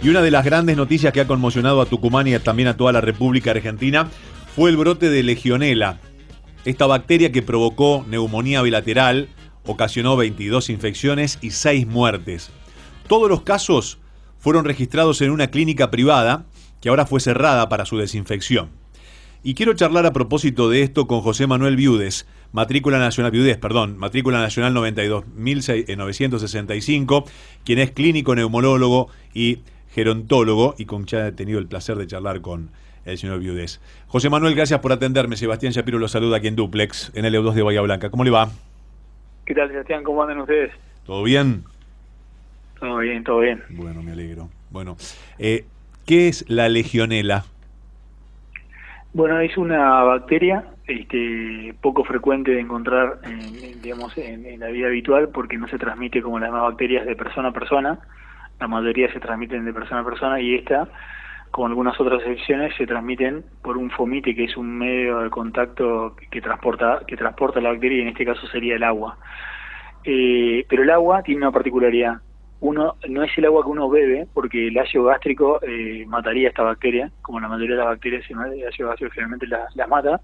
Y una de las grandes noticias que ha conmocionado a Tucumán y también a toda la República Argentina fue el brote de Legionela. Esta bacteria que provocó neumonía bilateral, ocasionó 22 infecciones y 6 muertes. Todos los casos fueron registrados en una clínica privada que ahora fue cerrada para su desinfección. Y quiero charlar a propósito de esto con José Manuel Viudes, matrícula nacional 92.965, quien es clínico neumólogo y gerontólogo, y con ya he tenido el placer de charlar con el señor Viudes. José Manuel, gracias por atenderme. Sebastián Shapiro lo saluda aquí en Duplex, en el EU2 de Bahía Blanca. ¿Cómo le va? ¿Qué tal, Sebastián? ¿Cómo andan ustedes? ¿Todo bien? Todo bien, todo bien. Bueno, me alegro. Bueno, ¿qué es la Legionela? Bueno, es una bacteria poco frecuente de encontrar en la vida habitual, porque no se transmite como las demás bacterias de persona a persona. La mayoría se transmiten de persona a persona, y esta, con algunas otras excepciones, se transmiten por un fomite, que es un medio de contacto que transporta la bacteria, y en este caso sería el agua. Pero el agua tiene una particularidad. No es el agua que uno bebe, porque el ácido gástrico mataría a esta bacteria, como la mayoría de las bacterias, el ácido gástrico generalmente las mata,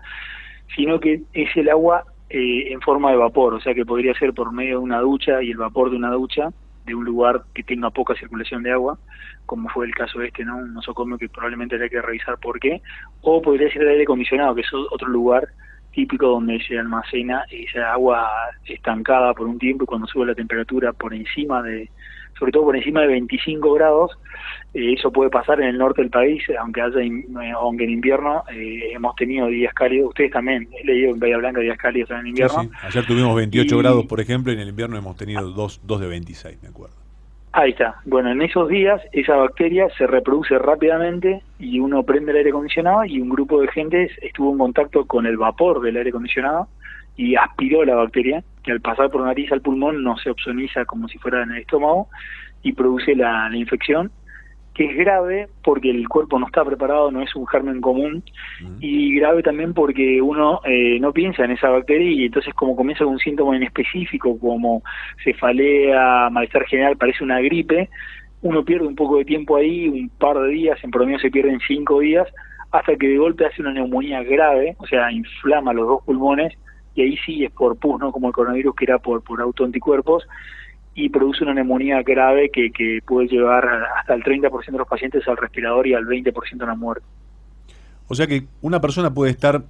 sino que es el agua en forma de vapor, o sea que podría ser por medio de una ducha, y el vapor de una ducha, de un lugar que tenga poca circulación de agua, como fue el caso ¿no? Un nosocomio, que probablemente habría que revisar por qué, o podría ser el aire acondicionado, que es otro lugar típico donde se almacena esa agua estancada por un tiempo, y cuando sube la temperatura sobre todo por encima de 25 grados, eso puede pasar en el norte del país, aunque en invierno hemos tenido días cálidos. Ustedes también, he leído en Bahía Blanca días cálidos en invierno. Sí, sí. Ayer tuvimos 28 grados, por ejemplo, y en el invierno hemos tenido dos de 26, me acuerdo. Ahí está. Bueno, en esos días esa bacteria se reproduce rápidamente, y uno prende el aire acondicionado, y un grupo de gente estuvo en contacto con el vapor del aire acondicionado y aspiró la bacteria, que al pasar por nariz al pulmón no se ozoniza como si fuera en el estómago, y produce la infección, que es grave porque el cuerpo no está preparado, no es un germen común, y grave también porque uno no piensa en esa bacteria, y entonces como comienza con un síntoma en específico, como cefalea, malestar general, parece una gripe, uno pierde un poco de tiempo ahí, un par de días, en promedio se pierden 5 días, hasta que de golpe hace una neumonía grave, o sea, inflama los dos pulmones, y ahí sí es por pus, no como el coronavirus, que era por autoanticuerpos, y produce una neumonía grave que puede llevar hasta el 30% de los pacientes al respirador y al 20% a la muerte. O sea que una persona puede estar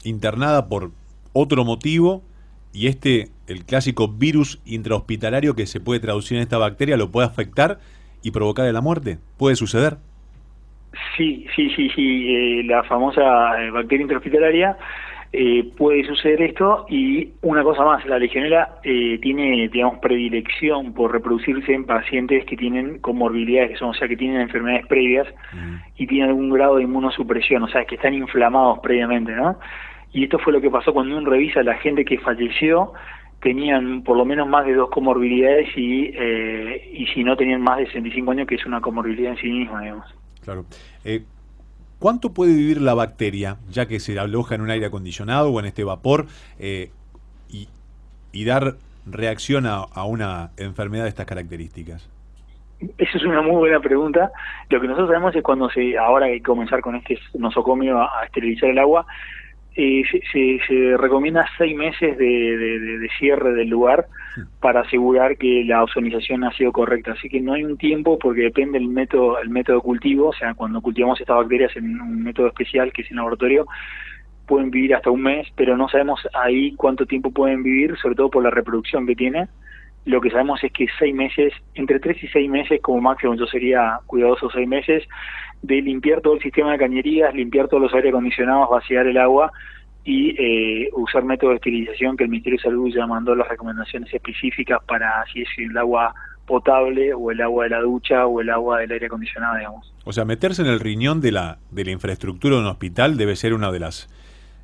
internada por otro motivo, y el clásico virus intrahospitalario que se puede traducir en esta bacteria, lo puede afectar y provocar la muerte. ¿Puede suceder? Sí, la famosa bacteria intrahospitalaria. Puede suceder esto, y una cosa más, la legionela tiene, predilección por reproducirse en pacientes que tienen comorbilidades, o sea, que tienen enfermedades previas y tienen algún grado de inmunosupresión, o sea, que están inflamados previamente, ¿no? Y esto fue lo que pasó cuando uno revisa a la gente que falleció, tenían por lo menos más de 2 comorbilidades, y si no, tenían más de 65 años, que es una comorbilidad en sí misma, digamos. Claro. ¿Cuánto puede vivir la bacteria, ya que se aloja en un aire acondicionado o en este vapor, y dar reacción a una enfermedad de estas características? Esa es una muy buena pregunta. Lo que nosotros sabemos es ahora hay que comenzar con este nosocomio a esterilizar el agua, se recomienda 6 meses de cierre del lugar para asegurar que la ozonización ha sido correcta. Así que no hay un tiempo, porque depende el método de cultivo. O sea, cuando cultivamos estas bacterias en un método especial, que es en laboratorio, pueden vivir hasta un mes, pero no sabemos ahí cuánto tiempo pueden vivir, sobre todo por la reproducción que tiene. Lo que sabemos es que 6 meses, entre 3 y 6 meses como máximo. Yo sería cuidadoso 6 meses de limpiar todo el sistema de cañerías, limpiar todos los aire acondicionados, vaciar el agua y usar método de esterilización, que el Ministerio de Salud ya mandó las recomendaciones específicas para si es el agua potable o el agua de la ducha o el agua del aire acondicionado, digamos. O sea, meterse en el riñón de la infraestructura de un hospital debe ser una de las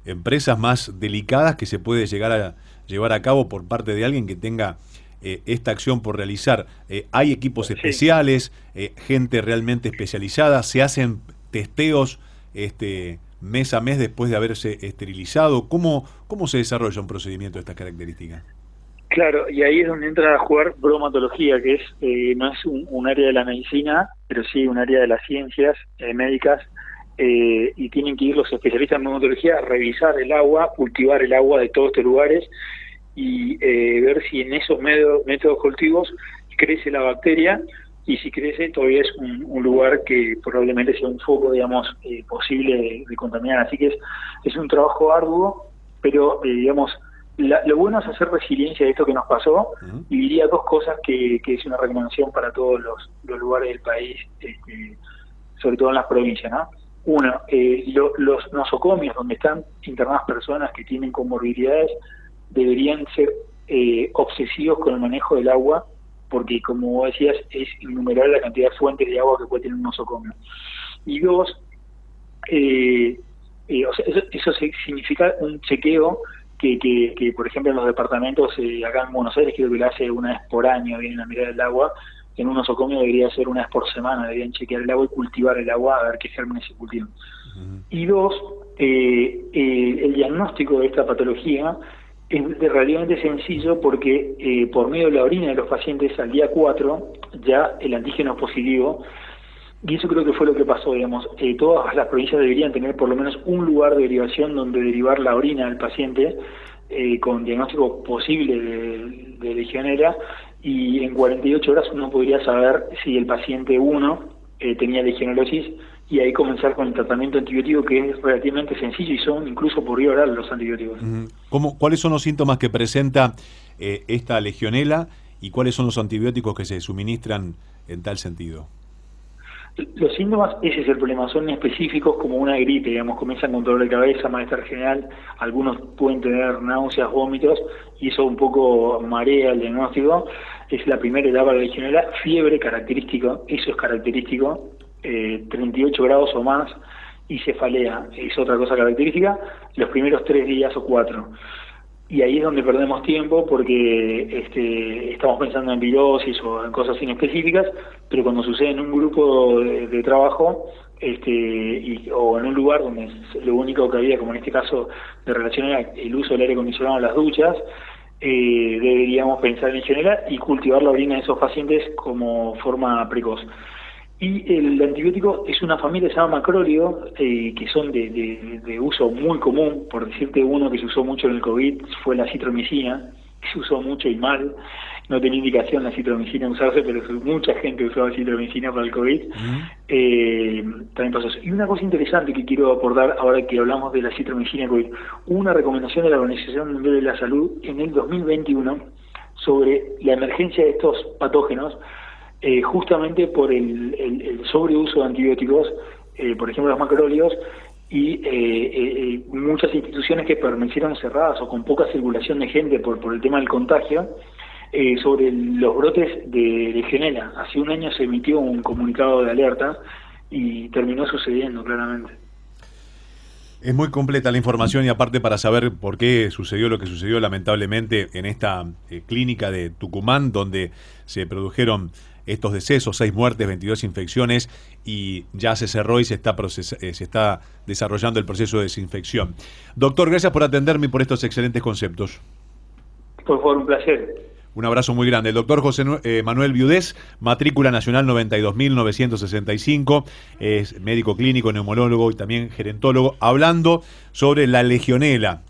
empresas más delicadas que se puede llegar a llevar a cabo por parte de alguien que tenga esta acción por realizar. Hay equipos especiales, gente realmente especializada, se hacen testeos mes a mes después de haberse esterilizado. ¿Cómo se desarrolla un procedimiento de estas características? Claro, y ahí es donde entra a jugar bromatología, que es no es un área de la medicina, pero sí un área de las ciencias médicas, y tienen que ir los especialistas en bromatología a revisar el agua, cultivar el agua de todos estos lugares y ver si en esos métodos cultivos crece la bacteria, y si crece todavía es un lugar que probablemente sea un foco, digamos, posible de contaminar. Así que es un trabajo arduo, pero digamos, lo bueno es hacer resiliencia de esto que nos pasó, y diría dos cosas que es una recomendación para todos los lugares del país, sobre todo en las provincias, ¿no? Uno, los nosocomios donde están internadas personas que tienen comorbilidades deberían ser obsesivos con el manejo del agua, porque como vos decías, es innumerable la cantidad de fuentes de agua que puede tener un nosocomio. Y dos, o sea, eso significa un chequeo que por ejemplo en los departamentos acá en Buenos Aires creo que lo hace una vez por año, vienen a mirar el agua. En un nosocomio debería ser una vez por semana, deberían chequear el agua y cultivar el agua a ver qué gérmenes se cultivan. Y dos, el diagnóstico de esta patología es relativamente sencillo, porque por medio de la orina de los pacientes al día 4 ya el antígeno es positivo, y eso creo que fue lo que pasó, digamos. Todas las provincias deberían tener por lo menos un lugar de derivación donde derivar la orina del paciente con diagnóstico posible de Legionela, y en 48 horas uno podría saber si el paciente 1 tenía legionelosis, y ahí comenzar con el tratamiento antibiótico, que es relativamente sencillo y son incluso por vía oral los antibióticos. ¿Cuáles son los síntomas que presenta esta Legionela y cuáles son los antibióticos que se suministran en tal sentido? Los síntomas, ese es el problema, son específicos como una gripe, digamos, comienzan con dolor de cabeza, malestar general, algunos pueden tener náuseas, vómitos, y eso un poco marea el diagnóstico. Es la primera etapa de la Legionela. Fiebre característico, eso es característico, 38 grados o más, y cefalea es otra cosa característica, los primeros 3 días o 4. Y ahí es donde perdemos tiempo, porque estamos pensando en virosis o en cosas inespecíficas, pero cuando sucede en un grupo de trabajo o en un lugar donde lo único que había, como en este caso de relación, era el uso del aire acondicionado en las duchas, deberíamos pensar en Legionela y cultivar la orina de esos pacientes como forma precoz. Y el antibiótico es una familia que se llama macrólido, que son de uso muy común. Por decirte, uno que se usó mucho en el COVID fue la citromicina, que se usó mucho y mal. No tenía indicación la citromicina usarse, pero mucha gente usaba citromicina para el COVID. También pasó eso. Y una cosa interesante que quiero aportar ahora que hablamos de la citromicina COVID, hubo una recomendación de la Organización Mundial de la Salud en el 2021 sobre la emergencia de estos patógenos, justamente por el sobreuso de antibióticos, por ejemplo los macrólidos, y muchas instituciones que permanecieron cerradas o con poca circulación de gente por el tema del contagio, sobre los brotes de Legionela. Hace un año se emitió un comunicado de alerta y terminó sucediendo claramente. Es muy completa la información, y aparte para saber por qué sucedió lo que sucedió lamentablemente en esta clínica de Tucumán, donde se produjeron estos decesos, 6 muertes, 22 infecciones, y ya se cerró y se está desarrollando el proceso de desinfección. Doctor, gracias por atenderme y por estos excelentes conceptos. Por favor, un placer. Un abrazo muy grande. El doctor José Manuel Viudés, matrícula nacional 92.965, es médico clínico, neumólogo y también gerentólogo, hablando sobre la Legionela.